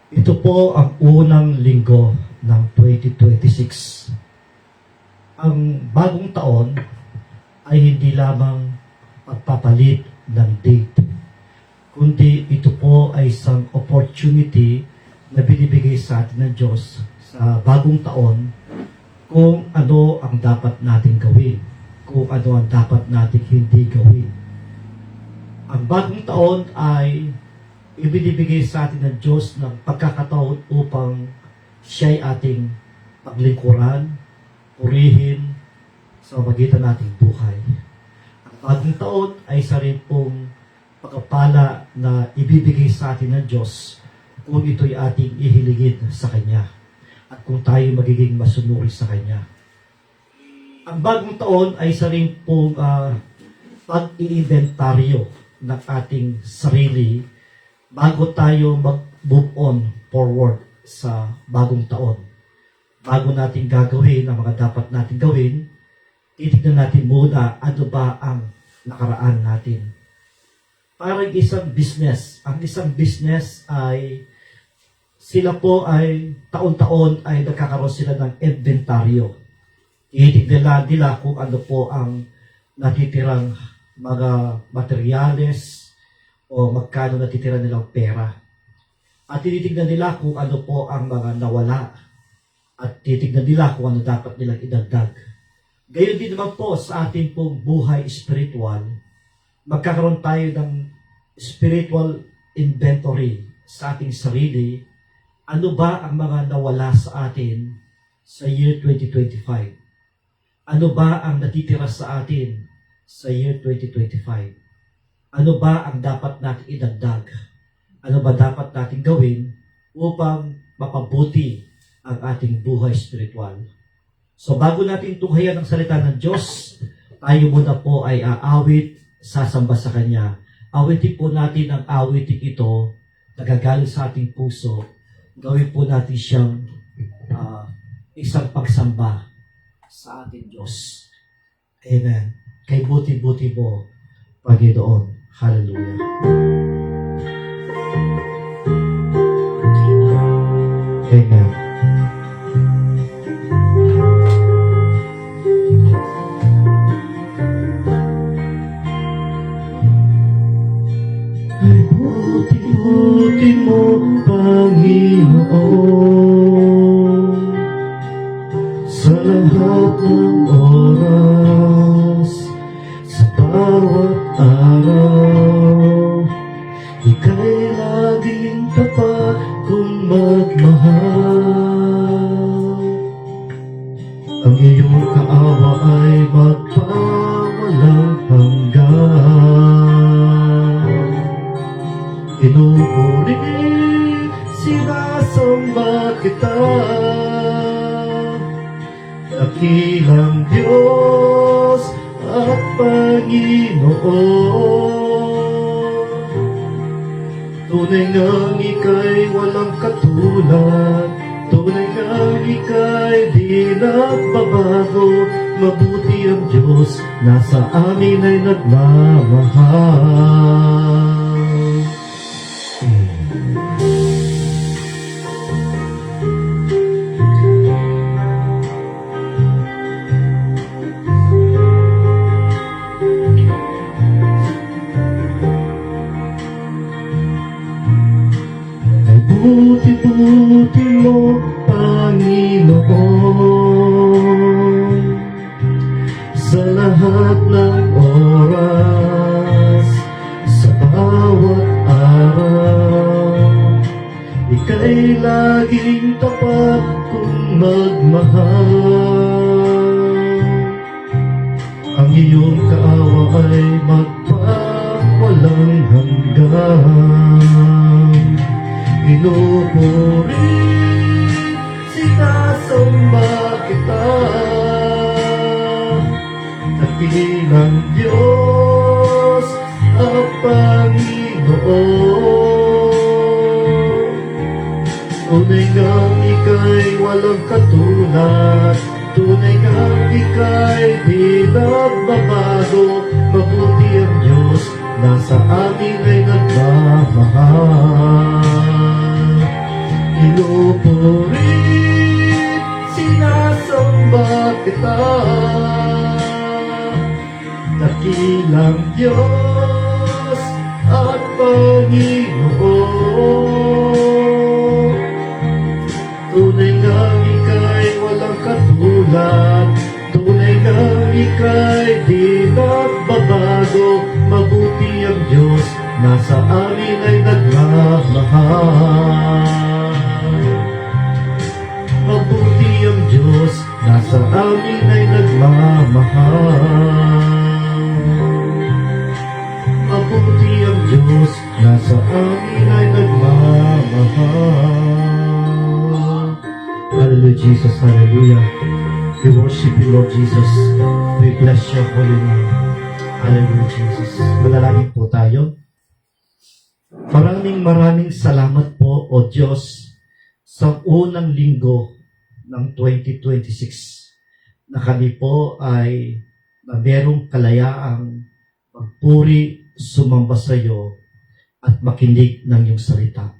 Ito po ang unang linggo ng 2026. Ang bagong taon ay hindi lamang pagpapalit ng date, kundi ito po ay isang opportunity na binibigay sa atin ng Diyos sa bagong taon kung ano ang dapat natin gawin, kung ano ang dapat natin hindi gawin. Ang bagong taon ay ibinibigay sa atin ng Diyos ng pagkakataon upang siya'y ating paglingkuran, purihin sa magitan nating buhay. Ang bagong taon ay isa rin pong pagpapala na ibibigay sa atin ng Diyos kung ito'y ating ihiligin sa Kanya at kung tayo magiging masunuri sa Kanya. Ang bagong taon ay isa rin pong pag-iinventaryo ng ating sarili bago tayo mag-move on forward sa bagong taon. Bago natin gagawin ang mga dapat natin gawin, titignan natin muna ano ba ang nakaraan natin. Parang isang business. Ang isang business ay sila po ay taon-taon ay nagkakaroon sila ng inventaryo. Titignan nila kung ano po ang natitirang mga materyales o magkano natitira nilang pera. At tinitignan nila kung ano po ang mga nawala. At titignan nila kung ano dapat nilang idagdag. Gayon din naman po sa ating pong buhay spiritual, magkakaroon tayo ng spiritual inventory sa ating sarili. Ano ba ang mga nawala sa atin sa year 2025? Ano ba ang natitira sa atin sa year 2025? Ano ba ang dapat natin idagdag? Ano ba dapat natin gawin upang mapabuti ang ating buhay spiritual? So bago natin tunghayan ang salita ng Diyos, tayo muna po ay aawit, sasamba sa Kanya. Awitin po natin ang awitin ito, nagagaling sa ating puso. Gawin po natin siyang isang pagsamba sa ating Diyos. Amen. Kay buti-buti mo, Panginoon. Hallelujah. Amen. Ay buti-buti mo, Panginoon, sa lahat ng oras, sa bawat araw, ika'y laging tapat kung magmahal. Ang iyong kaawa ay magpawalang hanggan. Pinupuri, sinasamba kita, dakilang Diyos at Panginoon. Tunay ngang ika'y walang katulad, tunay ngang ika'y di nagbabago. Mabuti ang Diyos, nasa amin ay nagmamahal. Buti-buti mo, Panginoon, sa lahat ng oras, sa bawat araw, ika'y laging tapat kung magmahal. Ang iyong kaawa ay magpawalang hanggan. Pinupuri, sinasamba kita, dakilang Diyos at Panginoon. Tunay ngang ika'y walang katulad, tunay ngang ika'y di nagbabago. Mabuti ang Diyos, nasa amin ay nagmamahal. Purit, sinasamba kita, dakilang Diyos at Panginoon. Tunay ngang ika'y walang katulad, tunay ngang ika'y di nagbabago. Mabuti ang Diyos, nasa amin ay nagmamahal. Mabuti ang Diyos, nasa amin ay nagmamahal. Mabuti ang Diyos, nasa amin ay nagmamahal. Hallelujah, Jesus, hallelujah. We worship you, Lord Jesus. We bless your holy name. Hallelujah, Jesus. Manalangin po tayo. Maraming salamat po, O Diyos, sa unang linggo ng 2026 na kami po ay na merong kalayaang magpuri, sumamba sa iyo at makinig ng iyong salita.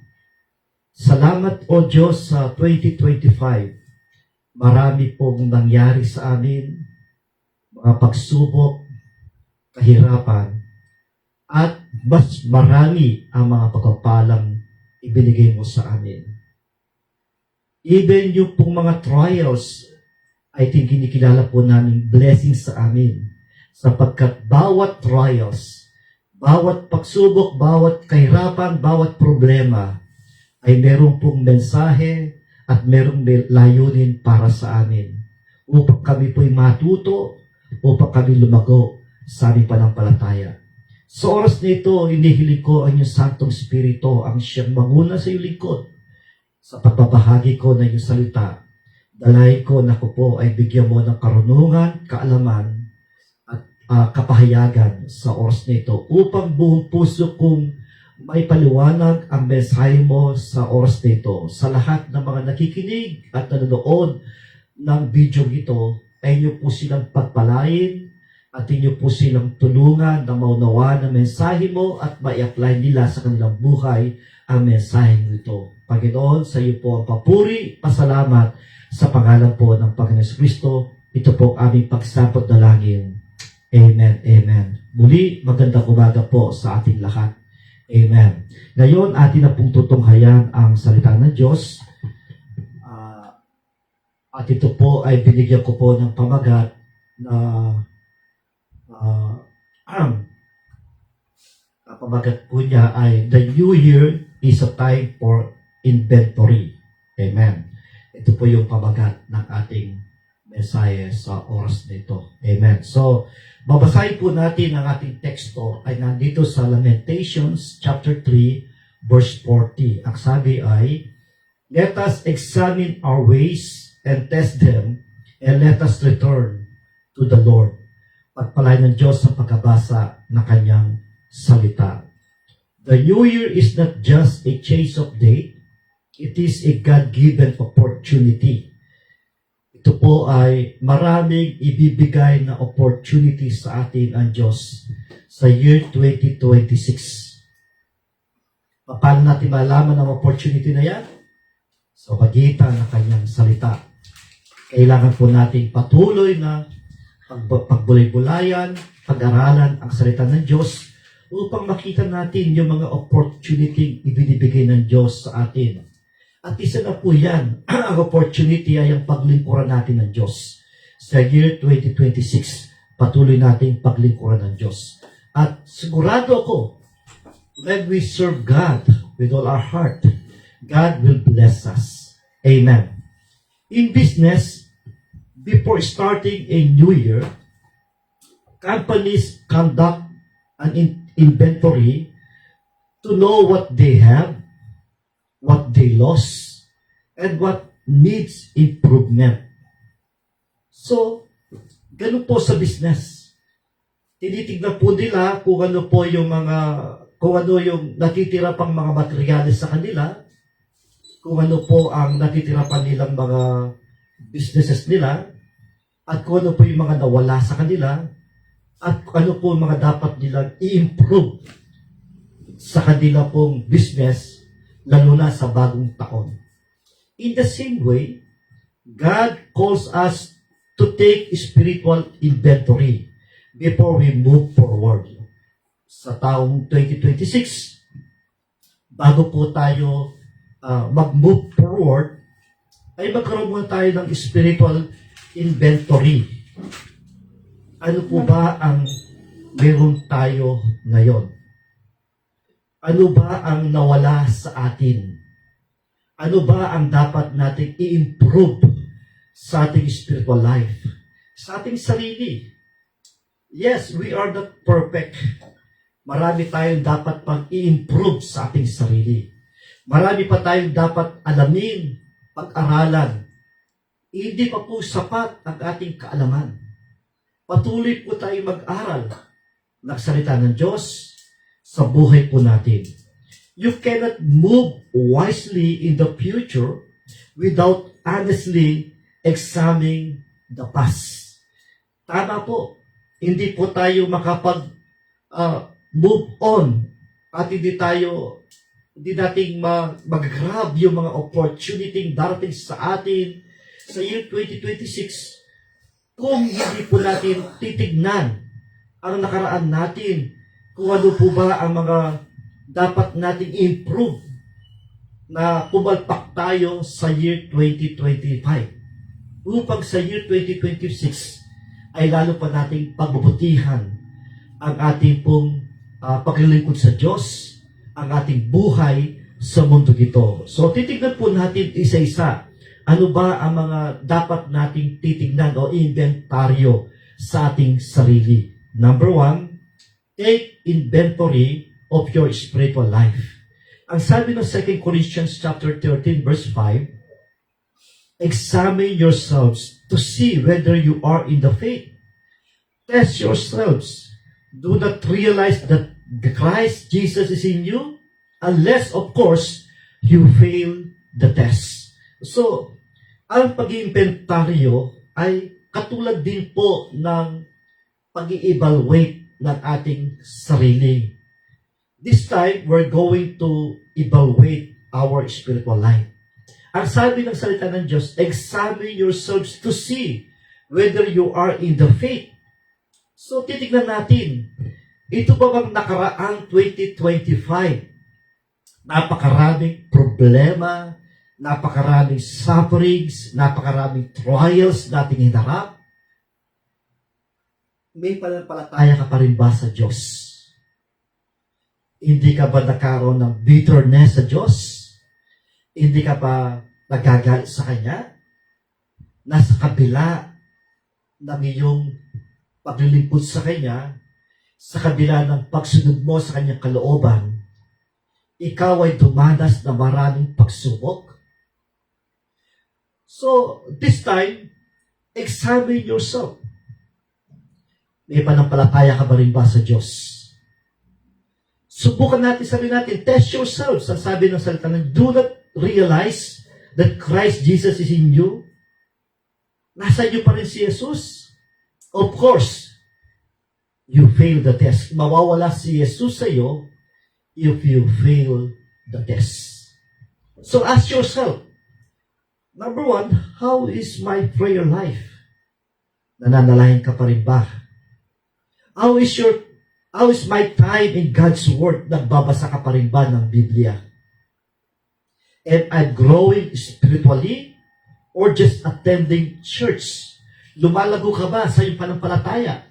Salamat, O Diyos, sa 2025. Marami pong nangyari sa amin, mga pagsubok, kahirapan, at mas marami ang mga pagpapalang ibinigay mo sa amin. Even yung pong mga trials ay kinikilala po namin blessings sa amin, sapagkat bawat trials, bawat pagsubok, bawat kahirapan, bawat problema ay meron pong mensahe at merong layunin para sa amin upang kami po'y matuto, upang kami lumago sa aming panampalataya. Sa oras na ito, inihiling ko ang iyong Santong Espiritu ang siyang manguna sa iyong lingkod sa pagbabahagi ko ng iyong salita. Dalayan ko na ko po ay bigyan mo ng karunungan, kaalaman, at kapahayagan sa oras na ito upang buong puso kong may paliwanag ang mensahe mo sa oras na ito. Sa lahat ng mga nakikinig at nanonood ng video ito, ay inyo po silang pagpalain at inyo po silang tulungan na maunawa ng mensahe mo at ma-apply nila sa kanilang buhay ang mensahe mo ito. Panginoon, sa iyo po ang papuri, pasalamat sa pangalan po ng Panginoon Kristo. Ito po ang aming pagsapot na langin. Amen, amen. Muli, magandang umaga po sa ating lahat. Amen. Ngayon, atin na pong tutunghayan ang salita ng Diyos. At ito po ay binigyan ko po ng pamagat na ang pamagat po niya ay The New Year is a time for inventory. Amen. Ito po yung pamagat ng ating mensahe sa oras nito. Amen. So, babasahin po natin ang ating teksto ay nandito sa Lamentations chapter 3 verse 40. Ang sabi ay, let us examine our ways and test them, and let us return to the Lord. Pagpalain ng Diyos sa pagkabasa ng kanyang salita. The New Year is not just a change of date, it is a God-given opportunity. Ito po ay maraming ibibigay na opportunity sa atin ang Diyos sa year 2026. Paano natin malaman ang opportunity na yan? Sa pagitan ng kanyang salita. Kailangan po natin patuloy na pagbulay-bulayan, pag-aralan ang salita ng Diyos upang makita natin yung mga opportunity ibinibigay ng Diyos sa atin. At isa na po yan, ang opportunity ay ang paglingkuran natin ng Diyos. Sa year 2026, patuloy natin paglingkuran ng Diyos. At sigurado ako, when we serve God with all our heart, God will bless us. Amen. In business, before starting a new year, companies conduct an inventory to know what they have, what they lost, and what needs improvement. So, ganun po sa business. Tinitignan po nila kung ano po yung kung ano yung natitira pang mga materyales sa kanila, kung ano po ang natitira pa nilang mga businesses nila, at kung ano po yung mga nawala sa kanila, at kung ano po yung mga dapat nilang i-improve sa kanila pong business, lalo na sa bagong taon. In the same way, God calls us to take spiritual inventory before we move forward. Sa taong 2026, bago po tayo mag-move forward, ay magkaroon muna tayo ng spiritual inventory. Ano po ba ang meron tayo ngayon? Ano ba ang nawala sa atin? Ano ba ang dapat natin i-improve sa ating spiritual life? Sa ating sarili. Yes, we are not perfect. Marami tayong dapat pang i-improve sa ating sarili. Marami pa tayong dapat alamin, pag-aralan. Hindi pa po sapat ang ating kaalaman. Patuloy po tayong mag-aral ng salita ng Diyos sa buhay po natin. You cannot move wisely in the future without honestly examining the past. Tama po. Hindi po tayo move on at hindi nating mag-grab yung mga opportunity darating sa atin sa year 2026 kung hindi po natin titignan ang nakaraan natin, kung ano po ba ang mga dapat nating improve na pumalpak tayo sa year 2025 upang sa year 2026 ay lalo pa nating pagbubutihan ang ating pong paglilingkod sa Diyos, ang ating buhay sa mundo dito. So titignan po natin isa-isa ano ba ang mga dapat nating titignan o inventaryo sa ating sarili. Number 1, take inventory of your spiritual life. Ang sabi ng 2 Corinthians chapter 13 verse 5, examine yourselves to see whether you are in the faith. Test yourselves. Do not realize that the Christ Jesus is in you unless, of course, you fail the test. So, ang pag-iimbentaryo ay katulad din po ng pag-i-evaluate ng ating sarili. This time, we're going to evaluate our spiritual life. Ang sabi ng salita ng Diyos, examine yourselves to see whether you are in the faith. So, titignan natin, ito ba bang nakaraang 2025? Napakaraming problema, napakaraming sufferings, napakaraming trials nating hinarap. May pananampalataya ka pa rin ba sa Diyos? Hindi ka ba nagkaroon ng bitterness sa Diyos? Hindi ka ba nagagalit sa Kanya? Nasa kabila ng iyong paglilingkod sa Kanya, sa kabila ng pagsunod mo sa Kanyang kalooban, ikaw ay dumanas na maraming pagsubok. So, this time, examine yourself. May panampalataya ka ba rin ba sa Diyos? Subukan natin, sabi natin, test yourselves. Ang sabi ng salita ng, do not realize that Christ Jesus is in you. Nasa iyo pa rin si Jesus. Of course, you fail the test. Mawawala si Jesus sa iyo if you fail the test. So ask yourself, number 1, how is my prayer life? Nananalahin ka pa rin ba? How is my time in God's Word? Nagbabasa ka pa rin ba ng Biblia? And I'm growing spiritually or just attending church? Lumalago ka ba sa iyong panampalataya?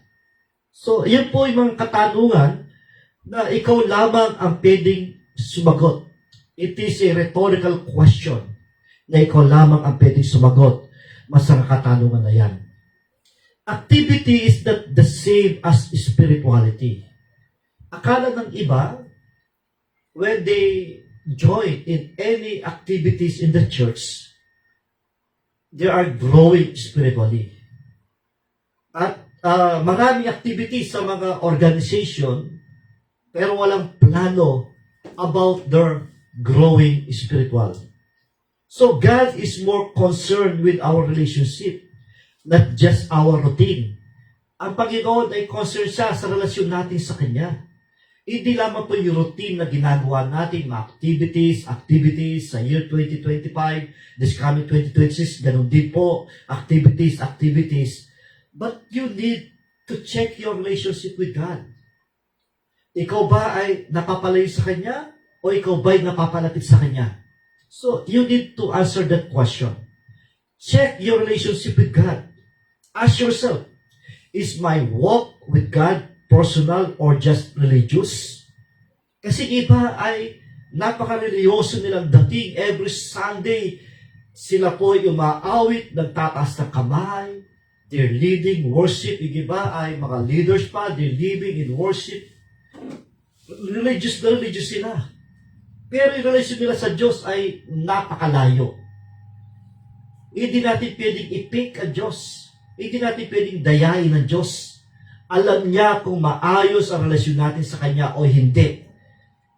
So, yun po yung mga katanungan na ikaw lamang ang pwedeng sumagot. It is a rhetorical question na ikaw lamang ang pwedeng sumagot sa katanungan na yan. Activity is not the same as spirituality. Akala ng iba, when they join in any activities in the church, they are growing spiritually. At maraming activities sa mga organization, pero walang plano about their growing spiritual. So God is more concerned with our relationship, not just our routine. Ang Panginoon ay concerned siya sa relasyon natin sa Kanya. Hindi lamang po yung routine na ginagawa natin, mga activities sa year 2025, this coming 2026, ganun din po, activities. But you need to check your relationship with God. Ikaw ba ay napapalayo sa Kanya? O ikaw ba ay napapalapit sa Kanya? So, you need to answer that question. Check your relationship with God. Ask yourself, is my walk with God personal or just religious? Kasi iba ay napaka-religyoso nilang dating. Every Sunday, sila po ay umaawit, nagtataas ng kamay, they're leading worship. Yung iba ay mga leaders pa, they're living in worship. Religious na religious sila. Pero yung relasyon nila sa Diyos ay napakalayo. Hindi natin pwedeng ipik ang Diyos. Hindi natin pwedeng dayain ang Diyos. Alam niya kung maayos ang relasyon natin sa Kanya o hindi.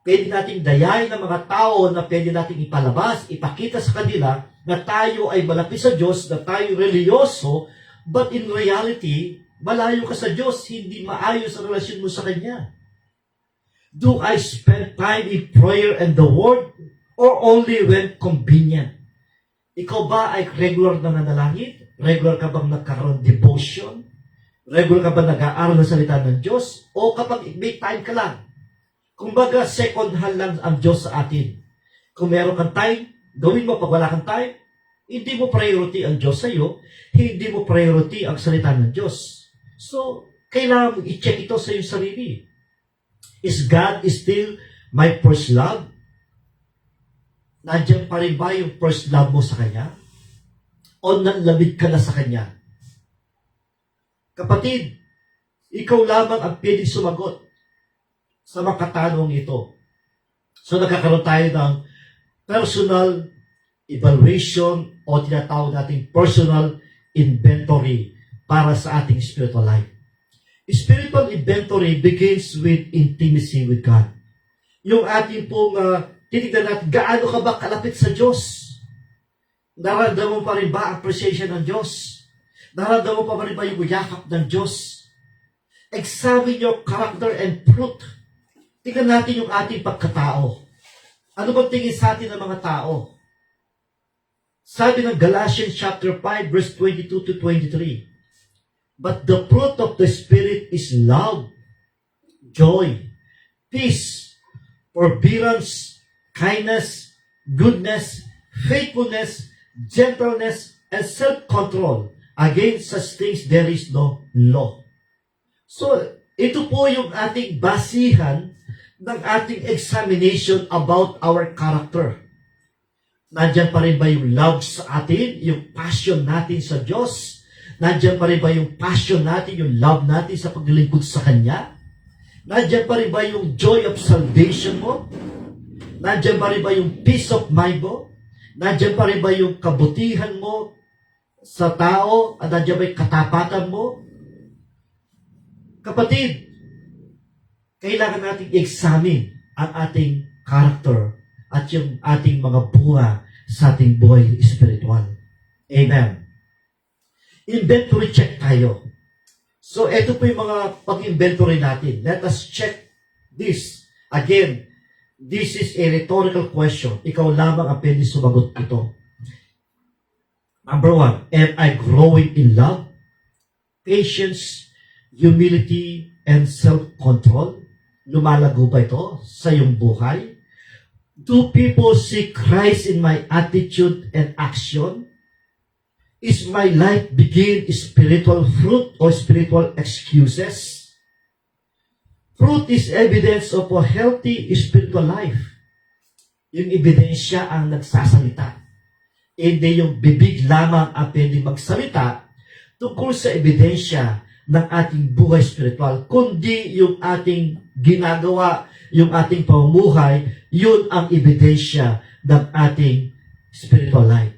Pwede nating dayain ng mga tao na pwede nating ipalabas, ipakita sa kanila na tayo ay malapit sa Diyos, na tayo religyoso, but in reality, malayo ka sa Diyos, hindi maayos ang relasyon mo sa Kanya. Do I spend time in prayer and the Word or only when convenient? Ikaw ba ay regular na nanalangin? Regular ka bang nagkaroon devotion? Regular ka ba nag-aaral ng salita ng Diyos? O kapag may time ka lang? Kumbaga, second hand lang ang Diyos sa atin. Kung meron kang time, gawin mo. Pag wala kang time, hindi mo priority ang Diyos sa iyo, hindi mo priority ang salita ng Diyos. So, kailangan mo i-check ito sa iyong sarili. Is God still my first love? Nandiyan pa rin ba yung first love mo sa Kanya? O nanlamig ka na sa Kanya? Kapatid, ikaw lamang ang pwedeng sumagot sa mga katanong ito. So nagkakaroon tayo ng personal evaluation o tinatawag nating personal inventory para sa ating spiritual life. Spiritual inventory begins with intimacy with God. Yung ating pong titignan natin, gaano ka ba kalapit sa Diyos? Nararamdaman mo pa rin ba ang presensya ng Diyos? Nararamdaman mo pa rin ba yung yakap ng Diyos? Examine your character and fruit. Tingnan natin yung ating pagkatao. Ano bang tingin sa atin ng mga tao? Sabi ng Galatians chapter 5, verse 22 to 23, but the fruit of the Spirit is love, joy, peace, forbearance, kindness, goodness, faithfulness, gentleness, and self-control. Against such things, there is no law. So, ito po yung ating basihan ng ating examination about our character. Nandiyan pa rin ba yung love sa atin, yung passion natin sa Diyos? Nandiyan pa rin ba yung passion natin, yung love natin sa paglilingkod sa Kanya? Nandiyan pa rin ba yung joy of salvation mo? Nandiyan pa rin ba yung peace of mind mo? Nandiyan pa rin ba yung kabutihan mo sa tao? At nandiyan ba yung katapatan mo? Kapatid, kailangan natin i-examine ang ating character at yung ating mga bunga sa ating buhay spiritual. Amen. Inventory check tayo. So, ito po yung mga pag-inventory natin. Let us check this. Again, this is a rhetorical question. Ikaw lamang ang pwede sumagot ito. Number 1, am I growing in love, patience, humility, and self-control? Lumalago ba ito sa iyong buhay? Do people see Christ in my attitude and action? Is my life begin spiritual fruit or spiritual excuses? Fruit is evidence of a healthy spiritual life. Yung ebidensya ang nagsasalita. Hindi yung bibig lamang ang pwedeng magsalita tungkol sa ebidensya ng ating buhay spiritual, kundi yung ating ginagawa, yung ating pamumuhay, yun ang ebidensya ng ating spiritual life.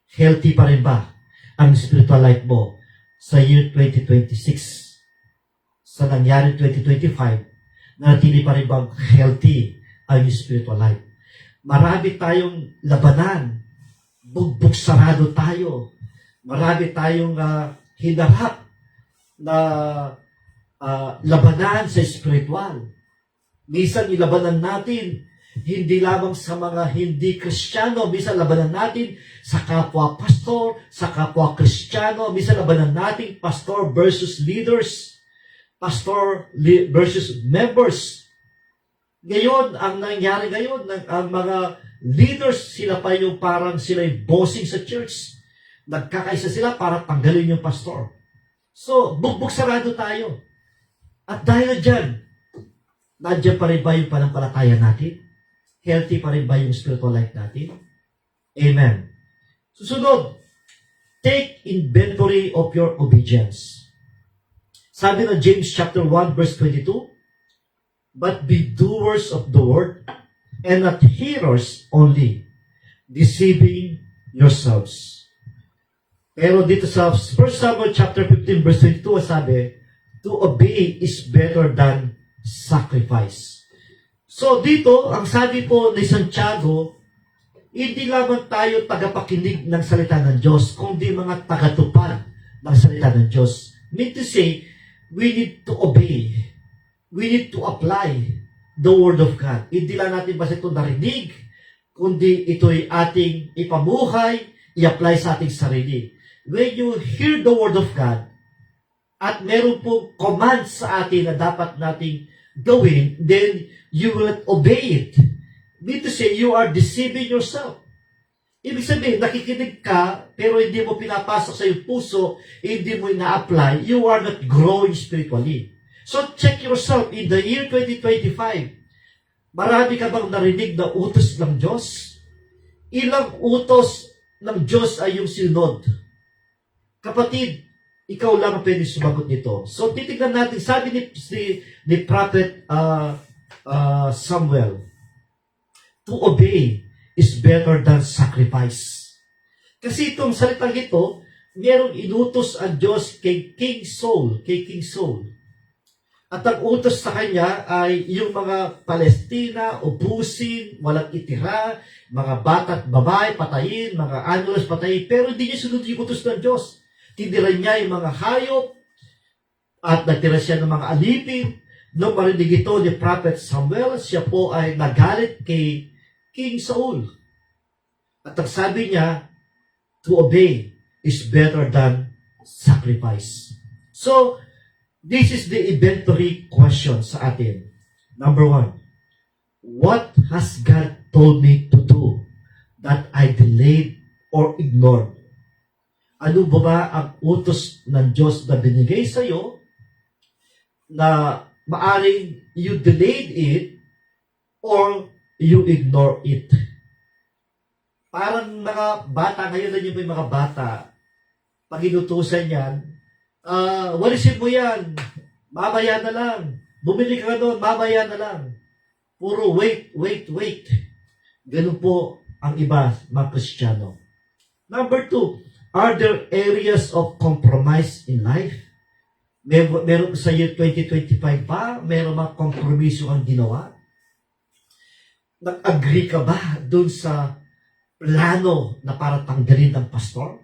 Healthy pa rin ba ang spiritual life mo sa year 2026? Sa nangyari 2025, nanatili pa rin bang healthy ang spiritual life? Marami tayong labanan, bugbog sarado tayo, marami tayong hinarap na labanan sa spiritual. Minsan ilabanan natin, hindi lamang sa mga hindi Kristiyano, minsan labanan natin sa kapwa pastor, sa kapwa Kristiyano, minsan labanan natin pastor versus leaders, versus members. Ngayon, ang nangyari ngayon, ang mga leaders, sila pa yung parang sila yung bossing sa church. Nagkakaisa sila para tanggalin yung pastor. So, bugbog sarado tayo. At dahil dyan, nandiyan pa rin ba yung panampalataya natin? Healthy pa rin ba yung spiritual life natin? Amen. Susunod, take inventory of your obedience. Sabi ng James chapter 1 verse 22, but be doers of the word and not hearers only, deceiving yourselves. Pero dito sa 1 Samuel chapter 15 verse 22, sabi, to obey is better than sacrifice. So dito, ang sabi po ni Santiago, hindi lamang tayo tagapakinig ng salita ng Diyos, kundi mga tagatupad ng salita ng Diyos. Mean to say, we need to obey. We need to apply the Word of God. Hindi lang natin basta ito narinig, kundi ito'y ating ipamuhay, i-apply sa ating sarili. When you hear the Word of God, at meron pong command sa atin na dapat nating gawin, then you will obey it. Mean to say, you are deceiving yourself. Ibig sabihin, nakikinig ka, pero hindi mo pinapasok sa iyong puso, hindi mo ina-apply, you are not growing spiritually. So check yourself in the year 2025. Marami ka bang narinig na utos ng Diyos? Ilang utos ng Diyos ay yung sinunod? Kapatid, ikaw lang ang pwede sumagot nito. So titignan natin, sabi ni Prophet Samuel, to obey is better than sacrifice. Kasi itong salitang ito, merong inutos ang Diyos kay King Saul. At ang utos sa kanya ay yung mga Palestina, ubusin, walang itira, mga bata at babae, patayin, mga animals, patayin. Pero hindi niya sunod yung utos ng Diyos. Tinira niya yung mga hayop at nagtira siya ng mga alipin. Nung marinig ito ni Prophet Samuel, siya po ay nagalit kay King Saul. At ang sabi niya, to obey is better than sacrifice. So, this is the inventory question sa atin. Number 1, what has God told me to do that I delayed or ignored? Ano ba ang utos ng Diyos na binigay sa iyo na maaring you delayed it or you ignore it? Parang mga bata, ngayon na yung mga bata, pag inutusan yan, walisin mo yan, mamaya na lang. Bumili ka doon, mamaya na lang. Puro wait. Ganun po ang iba, mga Kristiyano. Number 2, are there areas of compromise in life? Meron sa year 2025 pa, meron mga kompromiso kang ginawa? Nag-agree ka ba dun sa plano na para tanggalin ng pastor?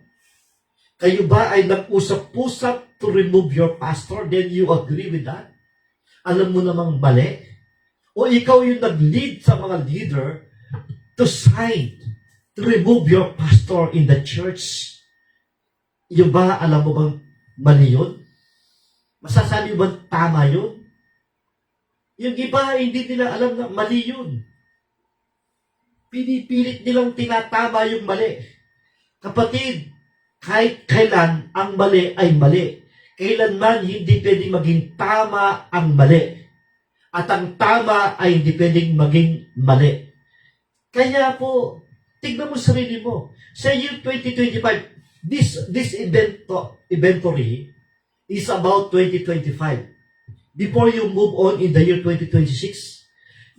Kayo ba ay nag-usap-usap to remove your pastor, then you agree with that? Alam mo namang mali? O ikaw yung nag-lead sa mga leader to sign, to remove your pastor in the church? Yung ba, alam mo bang mali yun? Masasabi mo bang tama yun? Yung iba, hindi nila alam na mali yun. Pinipilit nilang tinatama yung mali. Kapatid, kahit kailan ang mali ay mali. Kailanman hindi pwedeng maging tama ang mali. At ang tama ay hindi pwedeng maging mali. Kaya po, tignan mo sarili mo. Sa year 2025, this inventory is about 2025. Before you move on in the year 2026,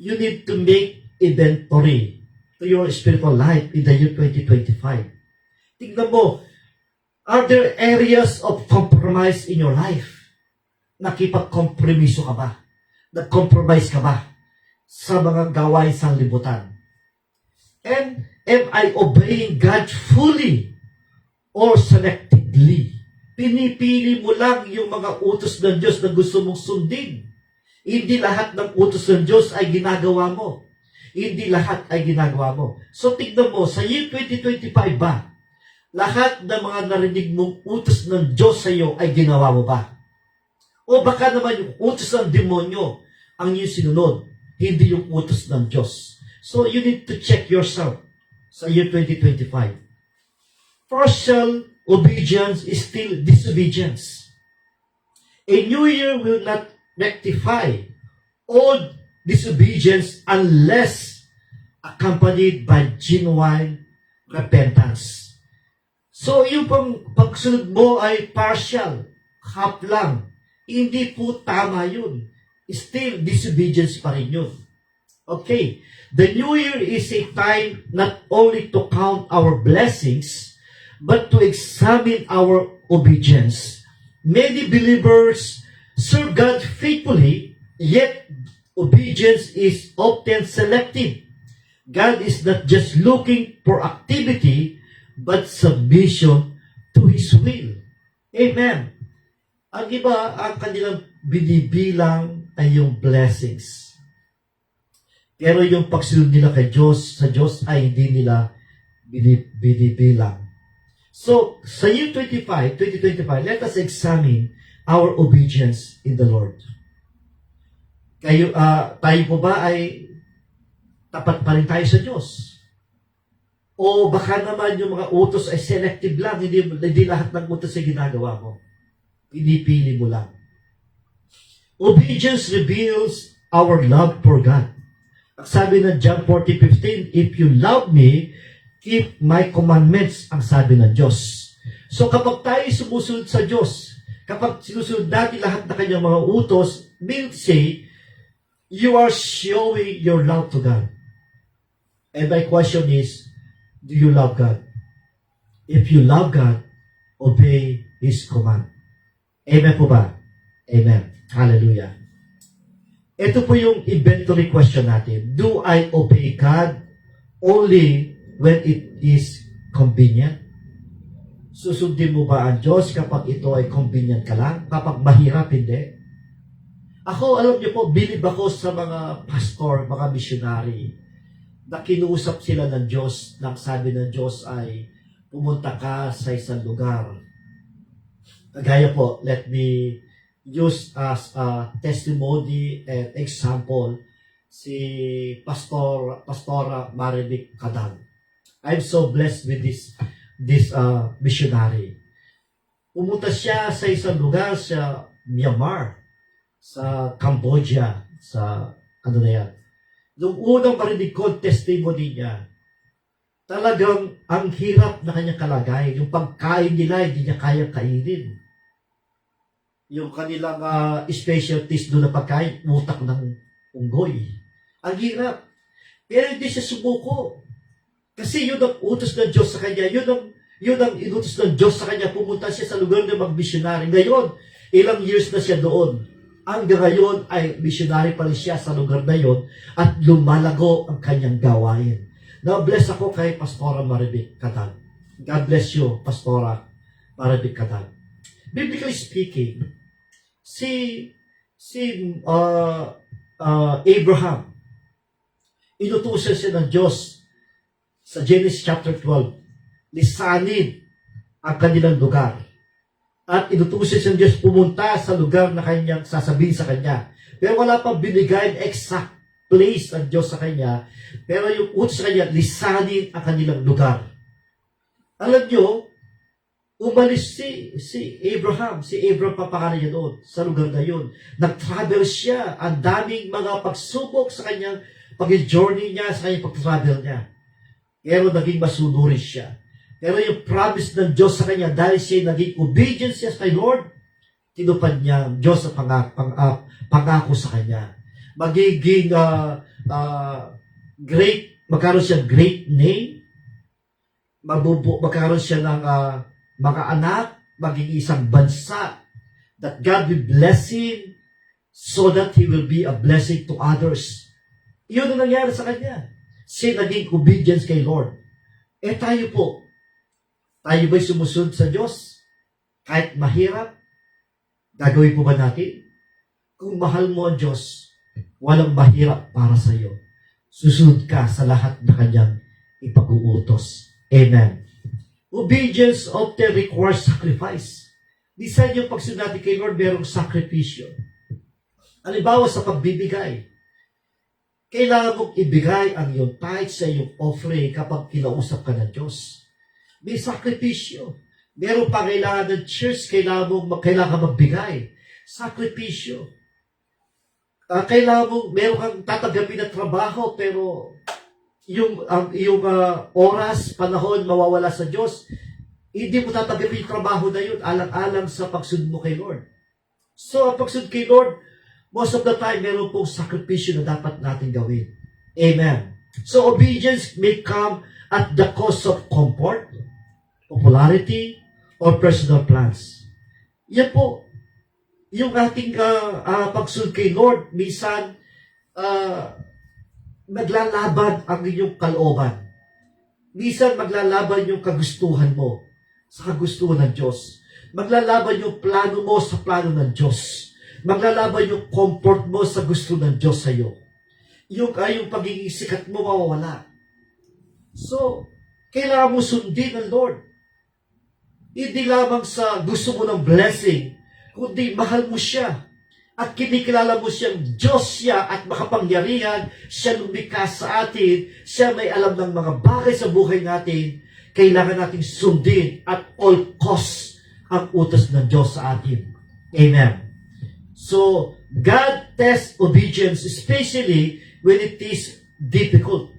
you need to make inventory to your spiritual life in the year 2025. Tignan mo, are there areas of compromise in your life? Nakipag-kompromiso ka ba? Nag-compromise ka ba sa mga gawain sa libutan? And am I obeying God fully or selectively? Pinipili mo lang yung mga utos ng Diyos na gusto mong sundin. Hindi lahat ng utos ng Diyos ay ginagawa mo. Hindi lahat ay ginagawa mo. So tignan mo, sa year 2025 ba, lahat ng mga narinig mong utos ng Diyos sa iyo ay ginawa mo ba? O baka naman yung utos ng demonyo ang iyong sinunod, hindi yung utos ng Diyos. So you need to check yourself sa year 2025. Partial obedience is still disobedience. A new year will not rectify all disobedience unless accompanied by genuine repentance. So, yung pagsunod mo ay partial, half lang. Hindi po tama yun. Still, disobedience pa rin yun. Okay. The new year is a time not only to count our blessings, but to examine our obedience. Many believers serve God faithfully, yet obedience is often selective. God is not just looking for activity, but submission to His will. Amen. Ang iba, ang kanilang binibilang ay yung blessings. Pero yung pagsunod nila kay Diyos, sa Diyos ay hindi nila binibilang. So, sa year 2025, let us examine our obedience in the Lord. Tayo po ba ay tapat pa rin tayo sa Diyos? O baka naman yung mga utos ay selective lang, hindi lahat ng utos ay ginagawa mo. Pinipili mo lang. Obedience reveals our love for God. Sabi ng John 40:15, if you love me, keep my commandments, ang sabi ng Diyos. So kapag tayo sumusunod sa Diyos, kapag sinusunod natin lahat na kanyang mga utos, mean say, you are showing your love to God. And my question is, do you love God? If you love God, obey His command. Amen po ba? Amen. Hallelujah. Ito po yung inventory question natin. Do I obey God only when it is convenient? Susundin mo ba ang Diyos kapag ito ay convenient ka lang? Kapag mahirap, hindi? Ako, alam niyo po, believe ako sa mga pastor, mga missionary, na kinuusap sila ng Diyos, nang sabi ng Diyos ay, pumunta ka sa isang lugar. Kagaya po, let me use as a testimony and example si Pastora Maribik Kadag. I'm so blessed with this missionary. Pumunta siya sa isang lugar sa Myanmar, sa Cambodia, sa ano na yan. Nung unang marinig ko testimony niya, talagang ang hirap na kanyang kalagayan. Yung pagkain nila, hindi niya kaya kainin. Yung kanilang specialties doon na pagkain, utak ng unggoy. Ang hirap. Pero hindi siya sumuko. Kasi yun ang utos ng Diyos sa kanya. Yun ang inutos ng Diyos sa kanya. Pumunta siya sa lugar na mag-missionary. Ngayon, ilang years na siya doon. Hanggang ngayon ay missionary pa rin siya sa lugar na yun at lumalago ang kanyang gawain. Now, bless ako kay Pastora Maribik Kadag. God bless you, Pastora Maribik Kadag. Biblically speaking, si Abraham, inutusan siya ng Diyos sa Genesis chapter 12, lisanin ang kanilang lugar. At inutusan siya ng Diyos pumunta sa lugar na kanyang sasabihin sa kanya. Pero wala pang binigay na exact place ang Diyos sa kanya. Pero yung utos sa kanya, lisanin ang kanilang lugar. Alam nyo, umalis si Abraham. Si Abraham papangalan niya doon sa lugar na yun. Nag-travel siya. Ang daming mga pagsubok sa kanyang pag-journey niya, sa kanyang pag-travel niya. Pero naging masunurin siya. Pero yung promise ng Diyos sa kanya, dahil siya naging obedient siya kay Lord, tinupad niya ang Diyos sa pangako sa kanya. Magiging great, magkaroon siya great name, magkaroon siya ng mga anak, magiging isang bansa, that God will bless him, so that he will be a blessing to others. Iyon ang nangyari sa kanya. Siya naging obedience kay Lord. Tayo po, tayo ba'y sumusunod sa Diyos? Kahit mahirap, gagawin po ba natin? Kung mahal mo ang Diyos, walang mahirap para sa iyo. Susunod ka sa lahat na kanyang ipag-uutos. Amen. Obedience often requires sacrifice. Minsan yung pagsunod natin kay Lord, merong sakripisyo. Halimbawa sa pagbibigay, kailangan mong ibigay ang iyong tithe sa iyong offering kapag kinausap ka ng Diyos. May sakripisyo. Meron pa kailangan ng church, kailangan magbigay. Sakripisyo. Kailangan mong, meron kang tatanggapin na trabaho, pero yung oras, panahon, mawawala sa Diyos, hindi mo tatanggapin yung trabaho na yun, alang-alang sa pagsunod mo kay Lord. So, ang pagsunod kay Lord, most of the time, meron pong sakripisyo na dapat natin gawin. Amen. So, obedience may come at the cost of comfort, popularity, or personal plans. Yan po, yung ating pagsunod kay Lord, minsan, maglalaban ang inyong kalooban. Minsan, maglalaban yung kagustuhan mo sa kagustuhan ng Diyos. Maglalaban yung plano mo sa plano ng Diyos. Maglalaban yung comfort mo sa gusto ng Diyos sa iyo. Yung pagiging sikat mo mawawala. So, kailangan mo sundin ang Lord. Hindi lamang sa gusto mo ng blessing, kundi mahal mo siya. At kinikilala mo siyang Diyos siya at makapangyarihan. Siya lumikha sa atin. Siya may alam ng mga bagay sa buhay natin. Kailangan nating sundin at all costs ang utos ng Diyos sa atin. Amen. So, God tests obedience, especially when it is difficult.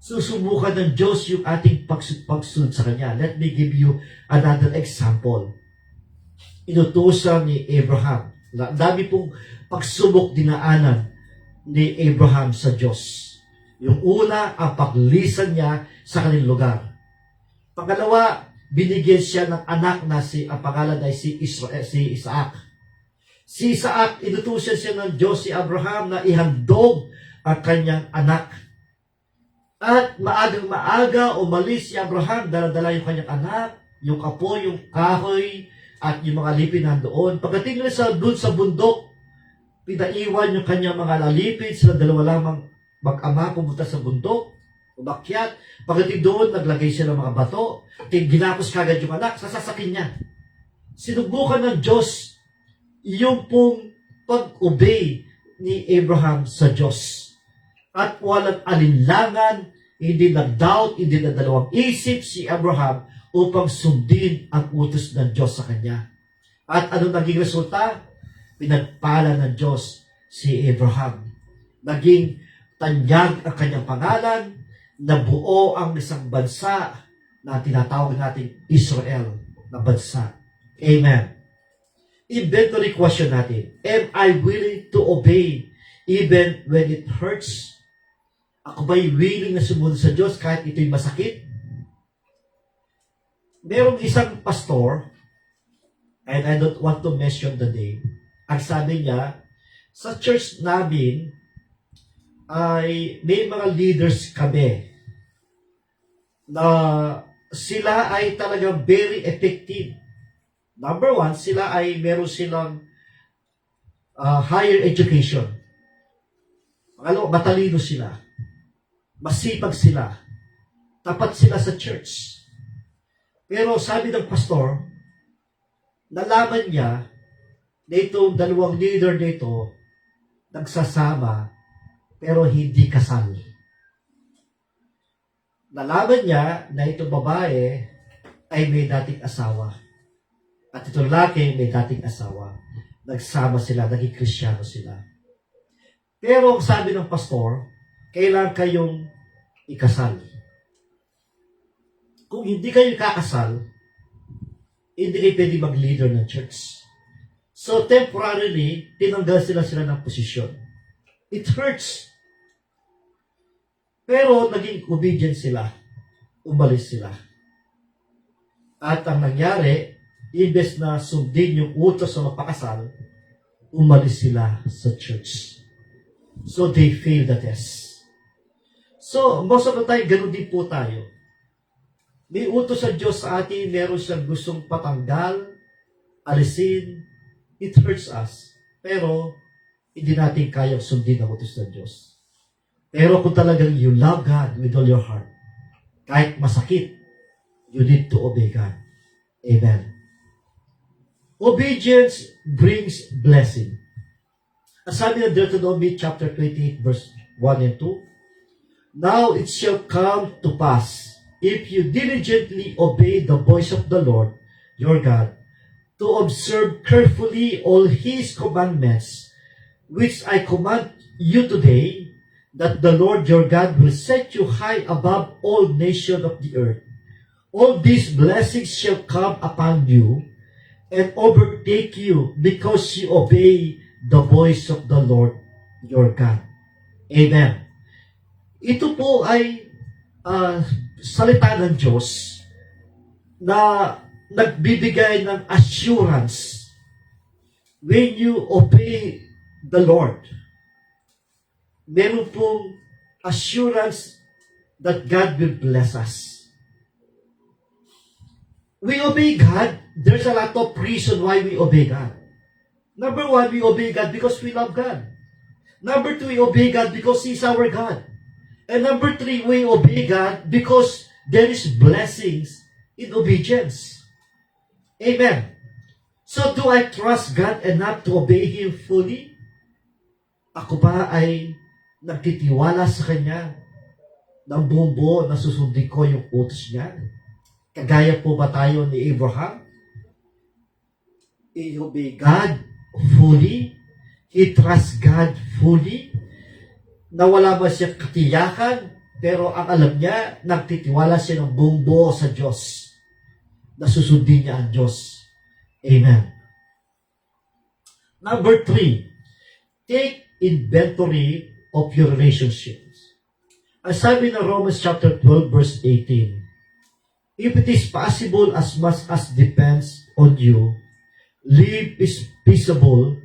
Susubukan ng Diyos yung ating pagsunod sa Kanya. Let me give you another example. Inutusan ni Abraham. Dami pong pagsubok dinaanan ni Abraham sa Diyos. Yung una, ang paglisan niya sa kanilang lugar. Pangalawa, binigyan siya ng anak na ang pangalan ay si Isaac. Si Isaac, inutusan siya ng Diyos si Abraham na ihandog ang kanyang anak. At maagang-maaga umalis si Abraham, dala-dala yung kanyang anak, yung apo, yung kahoy, at yung mga alipin nandoon. Pagdating nila doon sa bundok, pinaiwan yung kanyang mga alipin, sila dalawa lamang mag-ama pumunta sa bundok, umakyat. Pagdating doon, naglagay siya ng mga bato, ginapos kagad yung anak, sasasakin niya. Sinubukan ng Diyos yung pong pag-obey ni Abraham sa Diyos. At walang alinlangan, hindi nag-doubt, hindi nagdalawang isip si Abraham upang sundin ang utos ng Diyos sa kanya. At ano naging resulta? Pinagpala ng Diyos si Abraham. Naging tanyag ang kanyang pangalan, nabuo ang isang bansa na tinatawag natin Israel na bansa. Amen. Inventory question natin. Am I willing to obey even when it hurts? Ako ba'y willing na sumunod sa Diyos kahit ito'y masakit? Merong isang pastor, and I don't want to mention the name, ang sabi niya, sa church namin, ay may mga leaders kami na sila ay talagang very effective. Number one, sila ay meron silang higher education. Matalino sila. Masipag sila. Tapat sila sa church. Pero sabi ng pastor, nalaman niya na itong dalawang leader nito nagsasama pero hindi kasal. Nalaman niya na itong babae ay may dating asawa. At itong lalaki may dating asawa. Nagsama sila, naging Kristiyano sila. Pero ang sabi ng pastor, kailangan kayong ikasal. Kung hindi kayo kakasal, hindi kayo pwede mag-leader ng church. So temporarily, tinanggal sila ng posisyon. It hurts. Pero naging obedient sila. Umalis sila. At ang nangyari, imbes na sundin yung utos sa magpakasal, umalis sila sa church. So they failed the test. So, most of the time, ganun din po tayo. May utos sa Diyos sa atin, meron siyang gustong patanggal, alisin, it hurts us. Pero, hindi natin kayang sundin ang utos ng Diyos. Pero kung talagang you love God with all your heart, kahit masakit, you need to obey God. Amen. Obedience brings blessing. Ang sabi ng Deuteronomy chapter 28 verse 1 and 2, Now it shall come to pass, if you diligently obey the voice of the Lord your God, to observe carefully all His commandments, which I command you today, that the Lord your God will set you high above all nations of the earth. All these blessings shall come upon you and overtake you because you obey the voice of the Lord your God. Amen. Ito po ay salita ng Diyos na nagbibigay ng assurance when you obey the Lord. Meron pong assurance that God will bless us. We obey God, there's a lot of reason why we obey God. Number one, we obey God because we love God. Number two, we obey God because He's our God. And number three, we obey God because there is blessings in obedience. Amen. So do I trust God enough to obey Him fully? Ako ba ay nagtitiwala sa Kanya ng buong buo na susundin ko yung utos niya? Kagaya po ba tayo ni Abraham? He obey God fully. He trust God fully. Nawala ba siya katiyakan? Pero ang alam niya, nagtitiwala siya ng buong buo sa Diyos. Nasusundin niya ang Diyos. Amen. Number 3, take inventory of your relationships. Ang sabi ng Romans chapter 12 verse 18, if it is possible as much as depends on you, live peaceably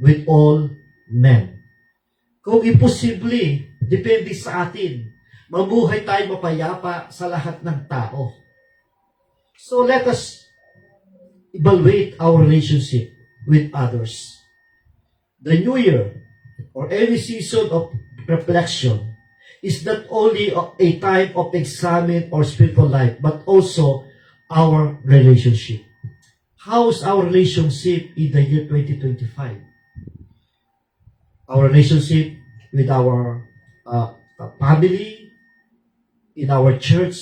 with all men. Kung imposible, depende sa atin, mabuhay tayo mapayapa sa lahat ng tao. So let us evaluate our relationship with others. The New Year or any season of reflection is not only a time of examine our spiritual life, but also our relationship. How's our relationship in the year 2025? Our relationship with our family, in our church,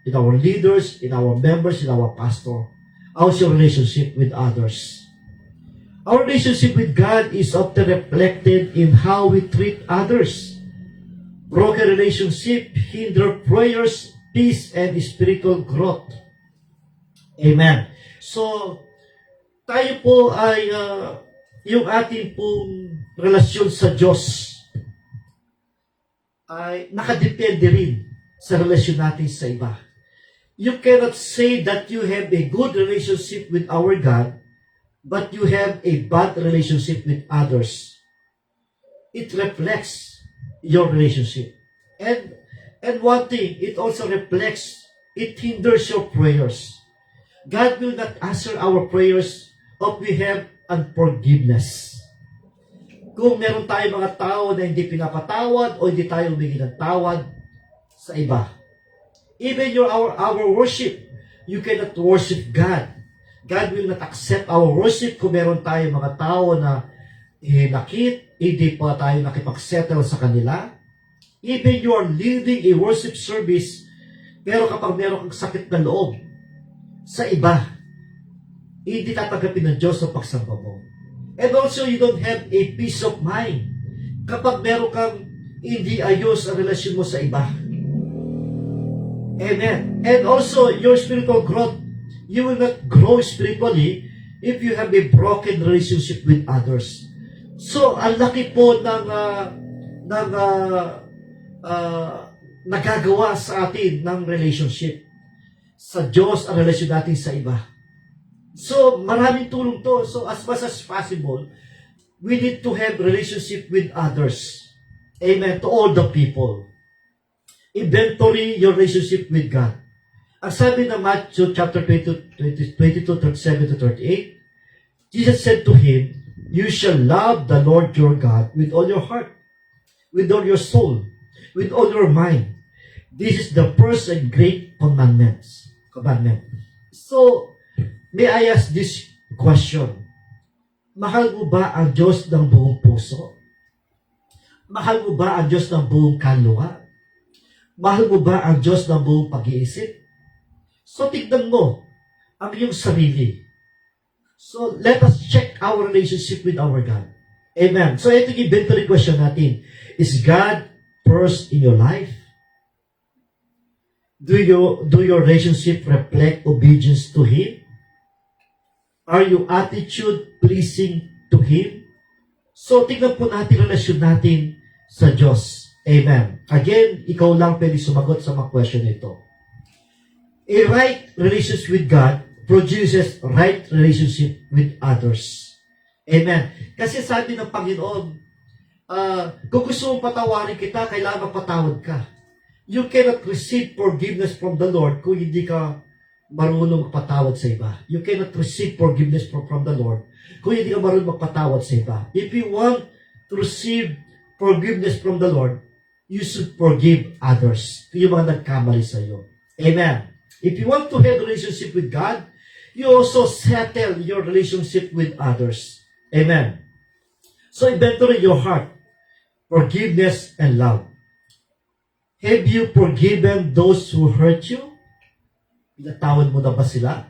in our leaders, in our members, in our pastor. How's your relationship with others? Our relationship with God is often reflected in how we treat others. Broken relationship hinder prayers, peace, and spiritual growth. Amen. So, tayo po ay yung ating pong relasyon sa Diyos ay nakadepende rin sa relasyon natin sa iba. You cannot say that you have a good relationship with our God, but you have a bad relationship with others. It reflects your relationship. And one thing, it also reflects, it hinders your prayers. God will not answer our prayers if we have unforgiveness. Kung meron tayong mga tao na hindi pinapatawad o hindi tayo humingi ng tawad sa iba. Even our worship, you cannot worship God. God will not accept our worship kung meron tayong mga tao na hinakit, hindi pa tayo nakipagsettle sa kanila. Even you are leading a worship service, pero kapag meron kang sakit na loob sa iba, hindi tatanggapin ng Diyos ang pagsamba mo. And also, you don't have a peace of mind kapag meron kang hindi ayos ang relasyon mo sa iba. Amen. And also, your spiritual growth, you will not grow spiritually if you have a broken relationship with others. So, ang laki po ng nagagawa sa atin ng relationship. Sa Diyos ang relasyon natin sa iba. So, maraming tulong to. So, as much as possible, we need to have relationship with others. Amen. To all the people. Inventory your relationship with God. Ang sabi ng Matthew chapter 22, 37 to 38, Jesus said to him, You shall love the Lord your God with all your heart, with all your soul, with all your mind. This is the first and great commandment. So, may I ask this question? Mahal mo ba ang Diyos ng buong puso? Mahal mo ba ang Diyos ng buong kaluluwa? Mahal mo ba ang Diyos ng buong pag-iisip? So, tignan mo ang iyong sarili. So, let us check our relationship with our God. Amen. So, ito yung inventory question natin. Is God first in your life? Do your relationship reflect obedience to Him? Are your attitude pleasing to Him? So, tingnan po natin relasyon natin sa Diyos. Amen. Again, ikaw lang pwede sumagot sa mga question nito. A right relationship with God produces right relationship with others. Amen. Kasi sabi ng Panginoon, kung gusto mong patawarin kita, kailangan magpatawad ka. You cannot receive forgiveness from the Lord kung hindi ka marunong magpatawad sa iba. You cannot receive forgiveness from the Lord kung hindi ka marunong magpatawad sa iba. If you want to receive forgiveness from the Lord, you should forgive others. Yung mga nagkamali sa iyo. Amen. If you want to have a relationship with God, you also settle your relationship with others. Amen. So, inventory your heart. Forgiveness and love. Have you forgiven those who hurt you? Pinatawad mo na ba sila?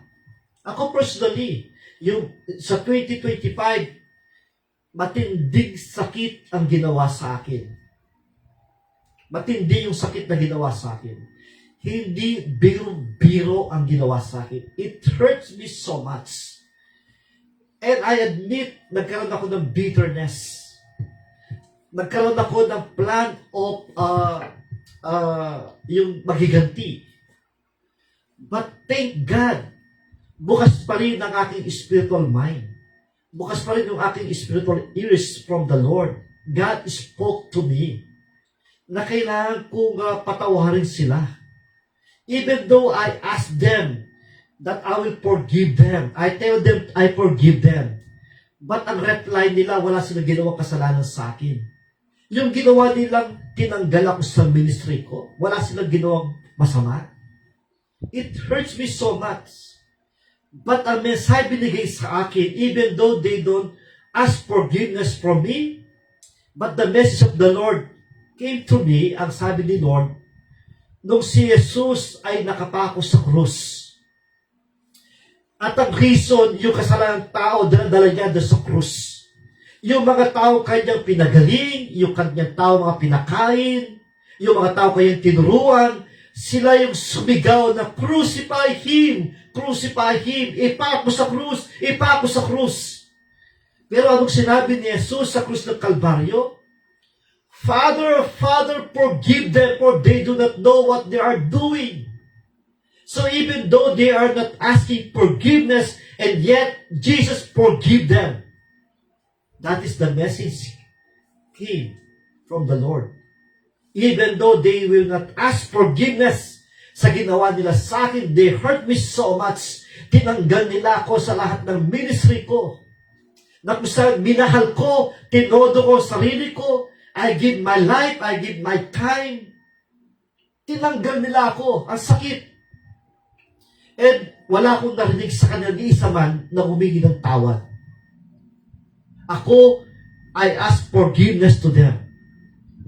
Ako personally, sa 2025, matinding sakit ang ginawa sa akin. Matindi yung sakit na ginawa sa akin. Hindi biro-biro ang ginawa sa akin. It hurts me so much. And I admit, nagkaroon ako ng bitterness. Nagkaroon ako ng plan of yung magiganti. But thank God, bukas pa rin ang aking spiritual mind. Bukas pa rin yung aking spiritual ears from the Lord. God spoke to me na kailangan kong patawarin sila. Even though I ask them that I will forgive them, I tell them I forgive them. But ang reply nila, wala silang ginawang kasalanan sa akin. Yung ginawa nilang tinanggal ako sa ministry ko, wala silang ginawang masama. It hurts me so much. But ang mensahe binigay sa akin, even though they don't ask forgiveness from me, but the message of the Lord came to me, ang sabi ni Lord, nung si Jesus ay nakapako sa krus. At ang reason, yung kasalanan ng tao, dala niya doon sa krus. Yung mga tao kanyang pinagaling, yung kanyang tao mga pinakain, yung mga tao kanyang tinuruan, sila yung sumigaw na crucify Him, ipako sa krus, ipako sa krus. Pero anong sinabi ni Jesus sa krus ng Kalbaryo? Father, forgive them, for they do not know what they are doing. So even though they are not asking forgiveness, and yet Jesus forgive them. That is the message came from the Lord. Even though they will not ask forgiveness sa ginawa nila sa akin, they hurt me so much. Tinanggal nila ako sa lahat ng ministry ko. Na kung saan minahal ko, tinodo ko sarili ko, I give my life, I give my time. Tinanggal nila ako. Ang sakit. And wala akong narinig sa kanila ni isa man na humingi ng tawad. Ako, I ask forgiveness to them.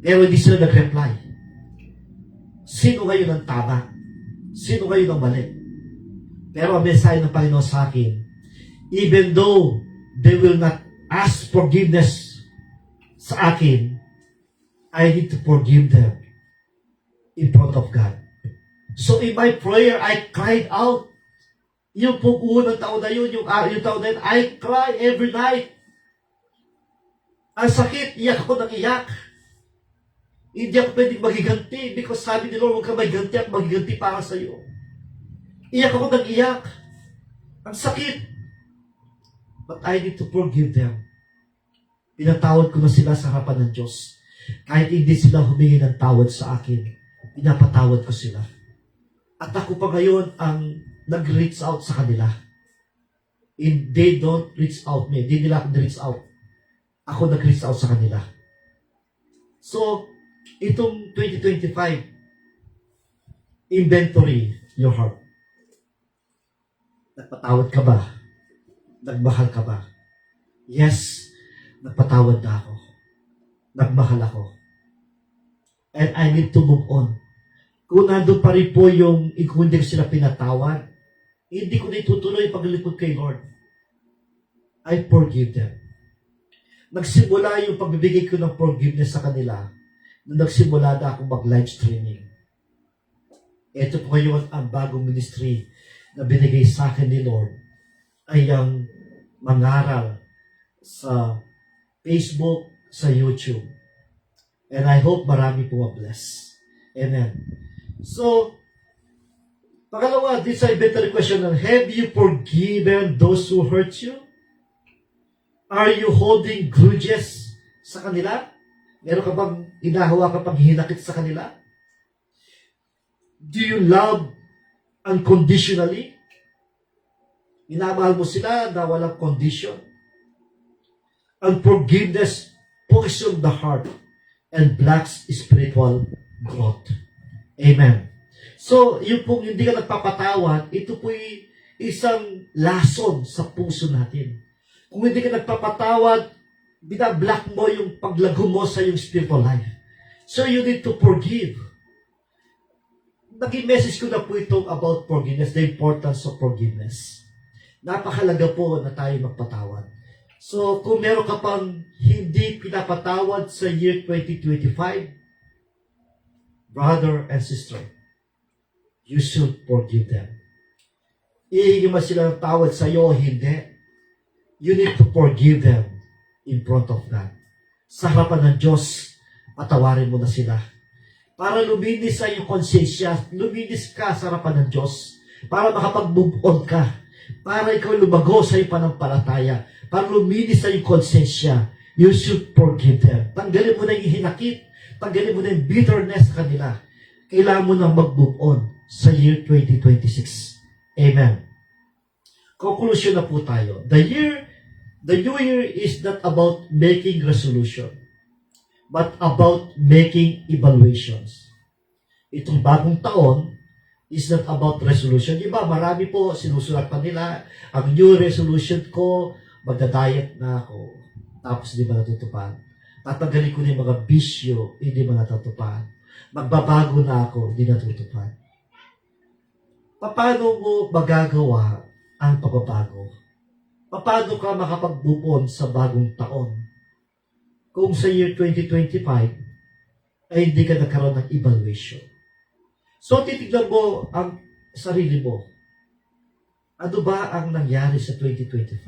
Pero hindi sila nag-reply. Sino ngayon ang tama? Sino ngayon ang mali? Pero ang mensahe ng Panginoon sa akin, even though they will not ask forgiveness sa akin, I need to forgive them in front of God. So in my prayer, I cried out. Yung unang taon na yun, yung taon na yun, I cry every night. Ang sakit, iyak ako ng iyak. Hindi ako pwedeng magiganti because sabi ni Lord, huwag kang magiganti at magiganti para sa iyo. Iyak ako ng iyak. Ang sakit. But I need to forgive them. Pinatawad ko na sila sa harapan ng Diyos. Kahit hindi sila humingi ng tawad sa akin, pinapatawad ko sila. At ako pa ngayon ang nag-reach out sa kanila. And they don't reach out me. Hindi nila ako reach out. ako nag-reach out sa kanila. So, itong 2025, inventory your heart. Nagpatawad ka ba? Nagmahal ka ba? Yes, nagpatawad na ako. Nagmahal ako. And I need to move on. Kung nandun pa rin po yung hindi ko sila pinatawad, hindi ko na itutuloy paglipod kay Lord. I forgive them. Nagsimula yung pagbibigay ko ng forgiveness sa kanila nung nagsimula na akong mag-live streaming. Ito po ngayon ang bagong ministry na binigay sa akin ni Lord ay ang mangaral sa Facebook, sa YouTube. And I hope marami po ma-bless. Amen. So, pangalawa, this is a better question. Have you forgiven those who hurt you? Are you holding grudges sa kanila? Meron ka bang inahawa ka pang hinakit sa kanila? Do you love unconditionally? Minamahal mo sila na walang condition? Unforgiveness poisons the heart and blocks spiritual growth. Amen. So, yung pong hindi ka nagpapatawad, ito po'y isang lason sa puso natin. Kung hindi ka nagpapatawad, binablock mo yung paglago mo sa yung spiritual life. So, you need to forgive. Naging message ko na po ito about forgiveness, the importance of forgiveness. Napakalaga po na tayo magpatawad. So, kung meron ka pang hindi pinapatawad sa year 2025, brother and sister, you should forgive them. Ihingi man sila ng tawad sa iyo o hindi, you need to forgive them in front of God. Sa harapan ng Diyos, patawarin mo na sila. Para luminis sa iyong konsensya, luminis ka sa harapan ng Diyos. Para makapag-move on ka. Para ikaw lumago sa iyong panampalataya. Para luminis sa iyong konsensya, you should forgive them. Tanggalin mo na yung hinakit. Tanggalin mo na yung bitterness sa kanila. Kailangan mo na mag-move on sa year 2026. Amen. Conclusion na po tayo. The new year is not about making resolution, but about making evaluations. Itong bagong taon is not about resolution. Diba, marami po sinusulat pa nila, ang new resolution ko, magda-diet na ako. Tapos di ba natutupad? Tatanggalin ko na yung mga bisyo, hindi ba natutupad? Magbabago na ako, hindi natutupad. Paano mo magagawa ang pagbabago? Paano ka makapag-move sa bagong taon? Kung sa year 2025 ay hindi ka nagkaroon ng evaluation. So, titignan mo ang sarili mo. Ano ba ang nangyari sa 2025?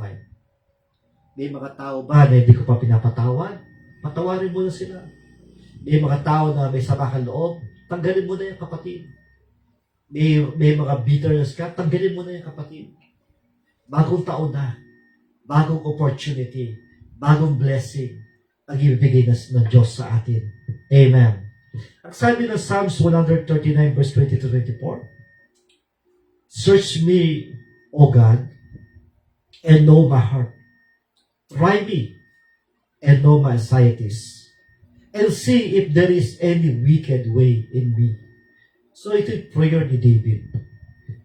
May mga tao ba na hindi ko pa pinapatawad? Patawarin mo na sila. May mga tao na may sama kang loob, tanggalin mo na yung kapatid. May mga bitterness ka, tanggalin mo na yung kapatid. Bagong taon na, bagong opportunity, bagong blessing, ang ibibigay ng Diyos sa atin. Amen. Ang sabi ng Psalms 139 verse 20-24, Search me, O God, and know my heart. Try me, and know my anxieties, and see if there is any wicked way in me. So ito yung prayer ni David.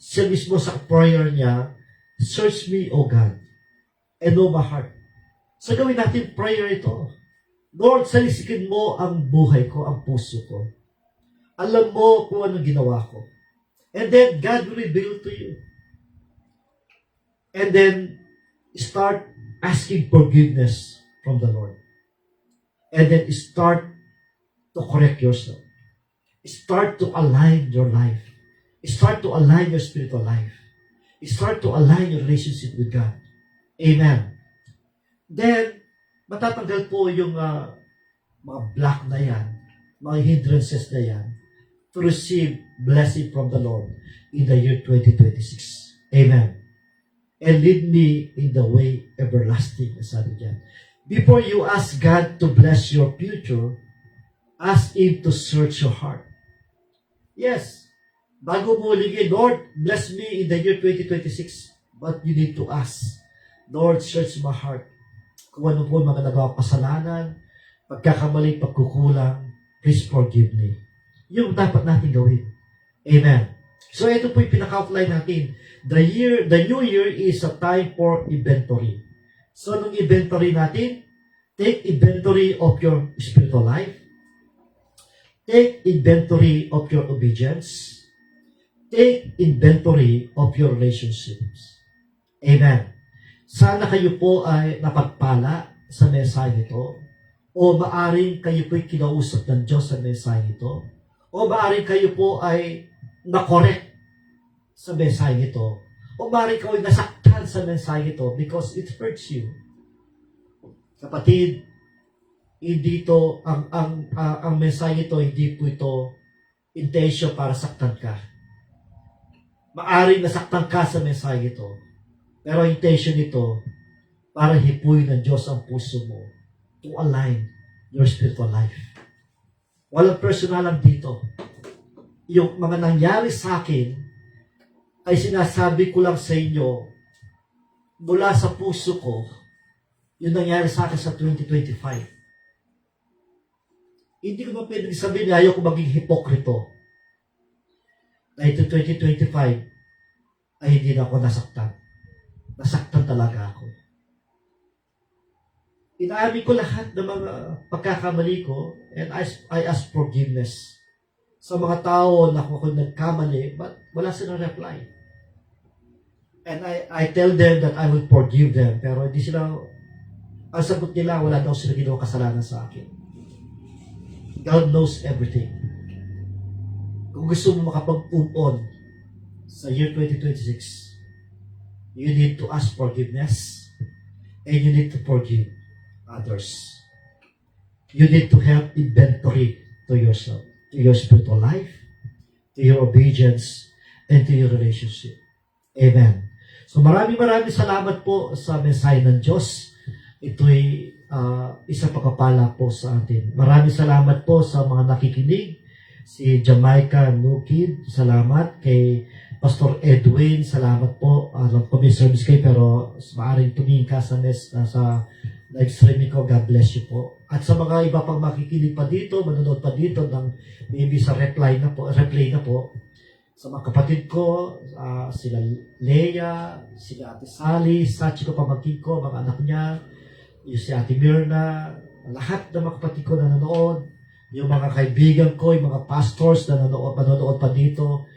Siya mismo sa prayer niya, Search me, O God, and know my heart. So gawin natin prayer ito. Lord, salisikin mo ang buhay ko, ang puso ko. Alam mo kung anong ginawa ko. And then, God will reveal to you. And then, start asking forgiveness from the Lord. And then, start to correct yourself. Start to align your life. Start to align your spiritual life. Start to align your relationship with God. Amen. Then, matatanggal po yung mga block na yan, mga hindrances na yan, to receive blessing from the Lord in the year 2026. Amen. And lead me in the way everlasting, sabi niya. Before you ask God to bless your future, ask Him to search your heart. Yes, bago mo ligin, Lord, bless me in the year 2026, but you need to ask, Lord, search my heart. kung ano po yung mga nagawa kasalanan, pagkakamali, pagkukulang, please forgive me. Yung dapat natin gawin. Amen. So ito po yung pinaka-outline natin. The new year is a time for inventory. So anong inventory natin? Take inventory of your spiritual life. Take inventory of your obedience. Take inventory of your relationships. Amen. Sana kayo po ay napagpala sa mensahe nito, o maaring kayo po ay kinausap ng Diyos sa mensahe nito, o maaring kayo po ay na-correct sa mensahe nito, o maaring kayo ay nasaktan sa mensahe nito because it hurts you. Kapatid, hindi ito, ang mensahe nito, hindi po ito intention para saktan ka. Maaring nasaktan ka sa mensahe ito, pero intention nito para hipuin ng Diyos ang puso mo to align your spiritual life. Walang personalan dito. Yung mga nangyari sa akin ay sinasabi ko lang sa inyo mula sa puso ko yung nangyari sa akin sa 2025. Hindi ko ba pwedeng sabihin na ayaw ko maging hipokrito na ito 2025 ay hindi na ako nasaktan. Nasaktan talaga ako. Inaamin ko lahat ng mga pagkakamali ko and I ask forgiveness sa mga tao na ako nagkamali but wala silang reply. And I tell them that I will forgive them pero hindi sila, ang sagot nila wala daw sila ginawang kasalanan sa akin. God knows everything. Kung gusto mo makapag-move on sa year 2026, you need to ask forgiveness and you need to forgive others. You need to have inventory to yourself, to your spiritual life, to your obedience, and to your relationship. Amen. So maraming salamat po sa mensahe ng Diyos. Ito'y isang pagpapala po sa atin. Maraming salamat po sa mga nakikinig. Si Jamaica Nukid, salamat. Kay Pastor Edwin, salamat po. Alam ko may service kayo pero maaaring tumingin ka sa live streaming ko. God bless you po. At sa mga iba pang makikinig pa dito, manonood pa dito ng maybe sa replay na po. Sa mga kapatid ko, sila Leia, sila Ate Sally, Sachi ko, pamangkin ko, mga anak niya, yung si Ate Mirna, lahat ng mga kapatid ko na nanonood, yung mga kaibigan ko, yung mga pastors na manonood pa dito.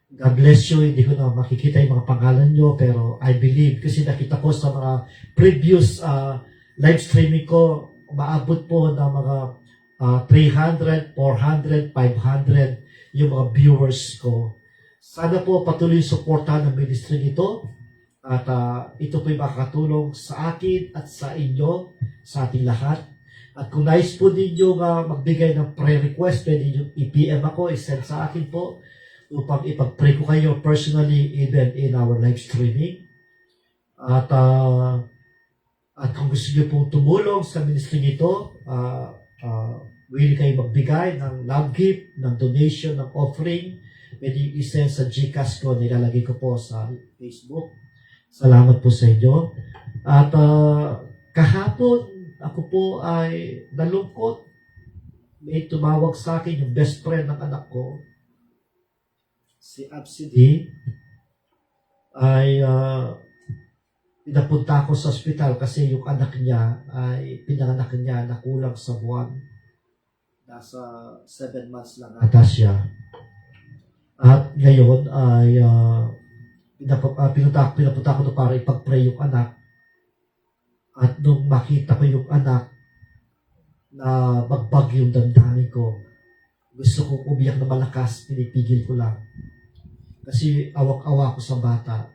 God bless you. Hindi ko na makikita yung mga pangalan nyo, pero I believe, kasi nakita ko sa mga previous live streaming ko, umaabot po ng mga 300, 400, 500 yung mga viewers ko. Sana po patuloy suportahan ng ministry nito at ito po yung makakatulong sa akin at sa inyo, sa ating lahat. At kung nais po ninyo magbigay ng prayer request, pwede nyo i-PM ako, i-send sa akin po upang ipag-pray ko kayo personally even in our live streaming. At kung gusto nyo pong tumulong sa ministry nito, willing kayo magbigay ng love gift, ng donation, ng offering, pwede yung i-send sa GCash ko, nilalagay ko po sa Facebook. Salamat po sa inyo. At kahapon, ako po ay nalungkot. May tumawag sa akin yung best friend ng anak ko, si Absidi, ay pinapunta ako sa ospital kasi yung anak niya ay pinanganak niya na kulang sa buwan. Nasa 7 months lang ata siya. At ngayon ay pinapunta ko to para ipag-pray yung anak. At nung makita ko yung anak na bagbag yung damdamin ko, gusto kong umiyak na malakas, pinipigil ko lang. Kasi awak-awa ko sa bata.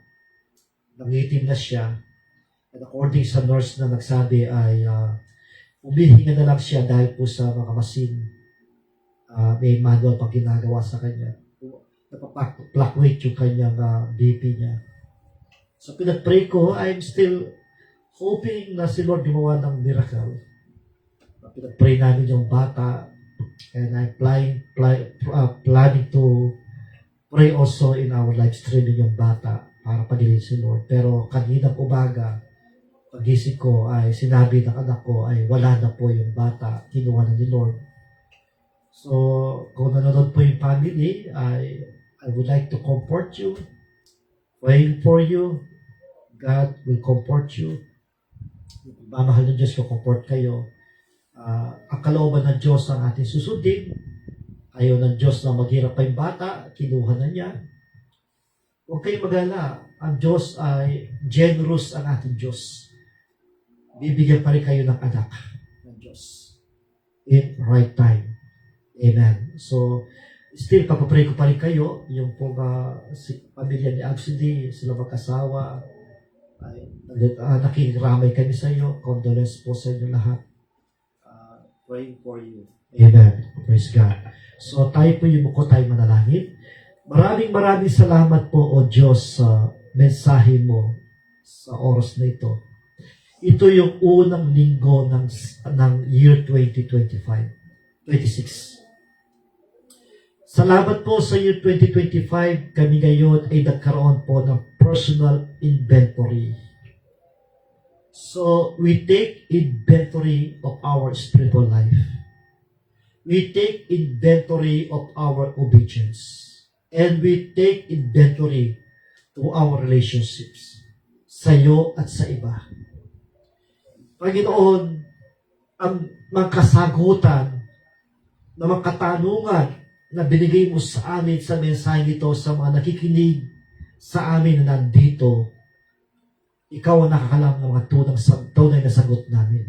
Nangitim na siya. And according sa nurse na nagsabi ay umihinga na lang siya dahil po sa mga machine. May manual pang ginagawa sa kanya. Napapluctuate yung kanyang BP niya. So pinag-pray ko, I'm still hoping na si Lord gumawa ng miracle. Pinag-pray namin yung bata and I'm planning to pray also in our live streaming yung bata para pagilin si Lord. Pero kaninang umaga, Pagising ko ay sinabi ng anak ko ay wala na po yung bata, kinuha na ni Lord. So, kung nanonood po yung family, I would like to comfort you, praying for you. God will comfort you. Mamahal ng Diyos ko, comfort kayo. Ang kalooban ng Diyos ang ating susundin. Ayaw ng Diyos na maghirap pa yung bata, kinuha na niya. Huwag kayong mag-alala. Ang Diyos ay generous ang ating Diyos. Bibigyan pa rin kayo ng anak ng Diyos in right time. Amen. So, still, papapray ko pa rin kayo, yung pong pamilya ni Absidy, sila mag-asawa, nakikiramay kami sa iyo, condolence po sa inyo lahat. Praying for you. Amen. Praise God. So, tayo po yung muko, tayo manalangin. Maraming salamat po, O Diyos, sa mensahe mo sa oras na ito. Ito yung unang linggo ng year 26. Salamat po sa year 2025. Kami ngayon ay nagkaroon po ng personal inventory. So, we take inventory of our spiritual life. We take inventory of our obedience. And we take inventory to our relationships sa iyo at sa iba. Panginoon, ang mga kasagutan na mga katanungan na binigay mo sa amin sa mensahe nito, sa mga nakikinig sa amin na nandito, ikaw ang nakakalam ng mga tunay na sagot namin.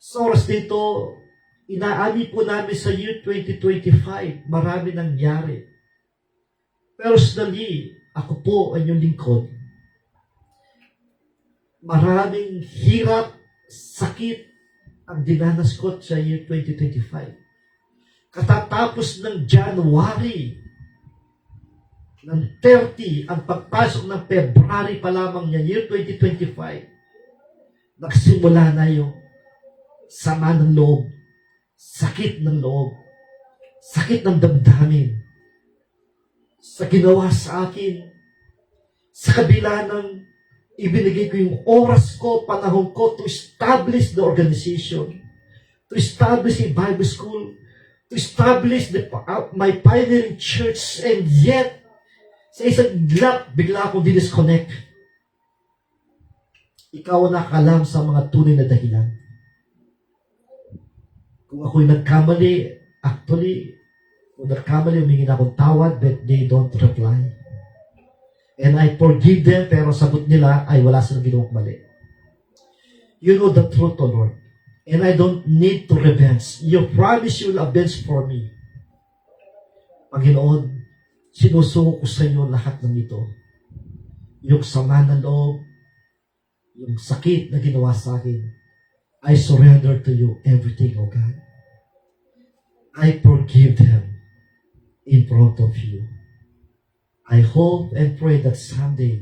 Sa oras dito, inaami po namin sa year 2025, marami nangyari. Personally, ako po ang inyong lingkod. Maraming hirap, sakit ang dinanas ko sa year 2025. Katatapos ng January, ng 30, ang pagpasok ng February pa lamang niya, year 2025, nagsimula na yung sama ng loob, sakit ng loob, sakit ng damdamin, sa ginawa sa akin, sa kabila ng ibinigay ko yung oras ko, panahon ko to establish the organization, to establish a Bible school, to establish my pioneering church, and yet, sa isang bigla akong disconnect. Ikaw ang nakakalam sa mga tunay na dahilan. Kung ako'y nagkamali, actually, kung nagkamali, humingi na akong tawad, but they don't reply. And I forgive them, pero sagot nila ay wala silang ginawang mali. You know the truth, O Lord. And I don't need to revenge. You promise you will avenge for me. Panginoon, sinusuko ko sa inyo lahat ng ito. Yung sama ng loob, yung sakit na ginawa sa akin, I surrender to you everything, O God. I forgive them in front of you. I hope and pray that someday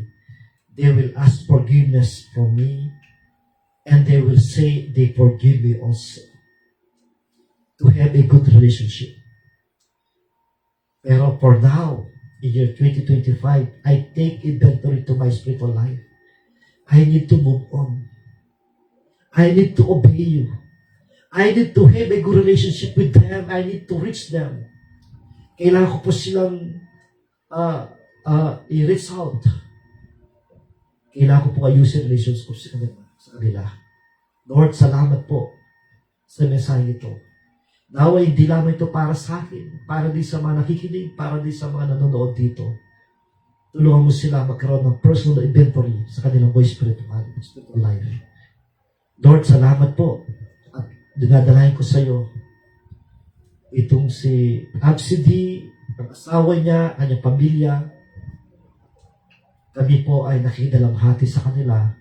they will ask forgiveness from me, and they will say they forgive me also. To have a good relationship. Pero for now, in year 2025, I take inventory to my spiritual life. I need to move on. I need to obey you. I need to have a good relationship with them. I need to reach them. Kailangan ko po silang i-reach out. Kailangan ko po ayusin relationship sa kanila. Lord, salamat po sa mensahe ito. Naway, hindi lamang ito para sa akin, para din sa mga nakikinig, para din sa mga nanonood dito. Tulungan mo sila magkaroon ng personal inventory sa kanilang spiritual life. Lord, salamat po. At dinadalahin ko sa iyo itong si Absidy, ang asawa niya, kanyang pamilya. Kami po ay nakikidalamhati sa kanila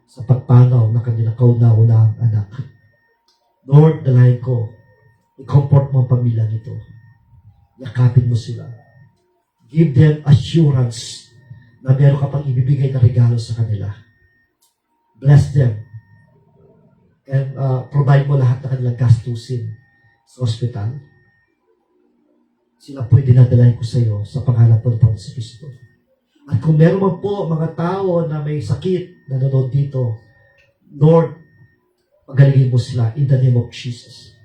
sa pagpanaw na kanilang kauna-unang anak. Lord, dalahin ko, i-comfort mo ang pamilya nito. Yakapin mo sila. Give them assurance na meron ka pang ibibigay na regalo sa kanila. Bless them. And provide mo lahat na kanilang gastusin sa hospital. Sila po'y dinadalahin ko sa iyo sa pangalan po ng Panginoon Kristo. At kung meron man po mga tao na may sakit na nanonood dito, Lord, pagalingin mo sila in the name of Jesus.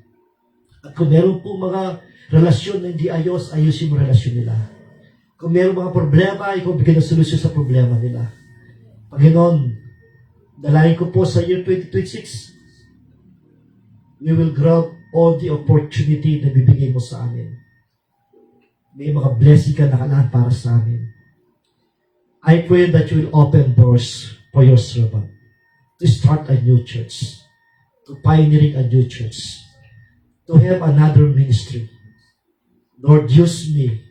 At kung meron po mga relasyon na hindi ayos, ayusin mo relasyon nila. Kung meron mga problema, ikaw bigyan ng solusyon sa problema nila. Panginoon, dalayan ko po sa year 2026, we will grab all the opportunity na bibigay mo sa amin. May mga blessing ka na kailangan para sa amin. I pray that you will open doors for your servant to start a new church, to pioneering a new church, to have another ministry. Lord, use me,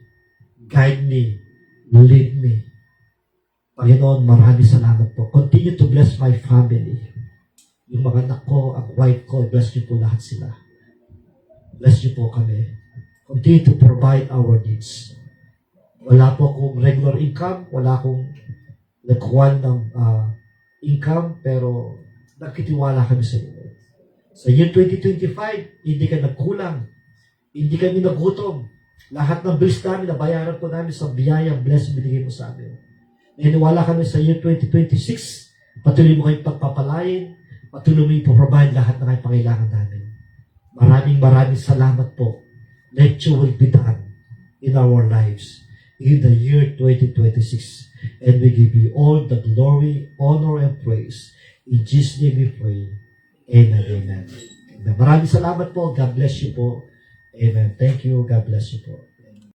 guide me, lead me. Panginoon, maraming salamat po. Continue to bless my family. Yung mga anak ko, ang wife ko, bless niyo po lahat sila. Bless niyo po kami. Continue to provide our needs. Wala po akong regular income, wala akong nagkuhan ng income, pero nagkitiwala kami sa iyo. Sa year 2025, hindi ka nagkulang, hindi kami nagutom. Lahat ng bills namin, nabayaran po namin sa biyayang blessing binigay mo sa amin. Naniwala kami sa year 2026, patuloy mo kayong pagpapalain, patuloy mo ipoprovide lahat ng kayong pangailangan namin. Maraming salamat po. Let your will be done in our lives in the year 2026. And we give you all the glory, honor, and praise. In Jesus' name we pray. Amen, amen. Maraming salamat po. God bless you po. Amen. Thank you. God bless you po.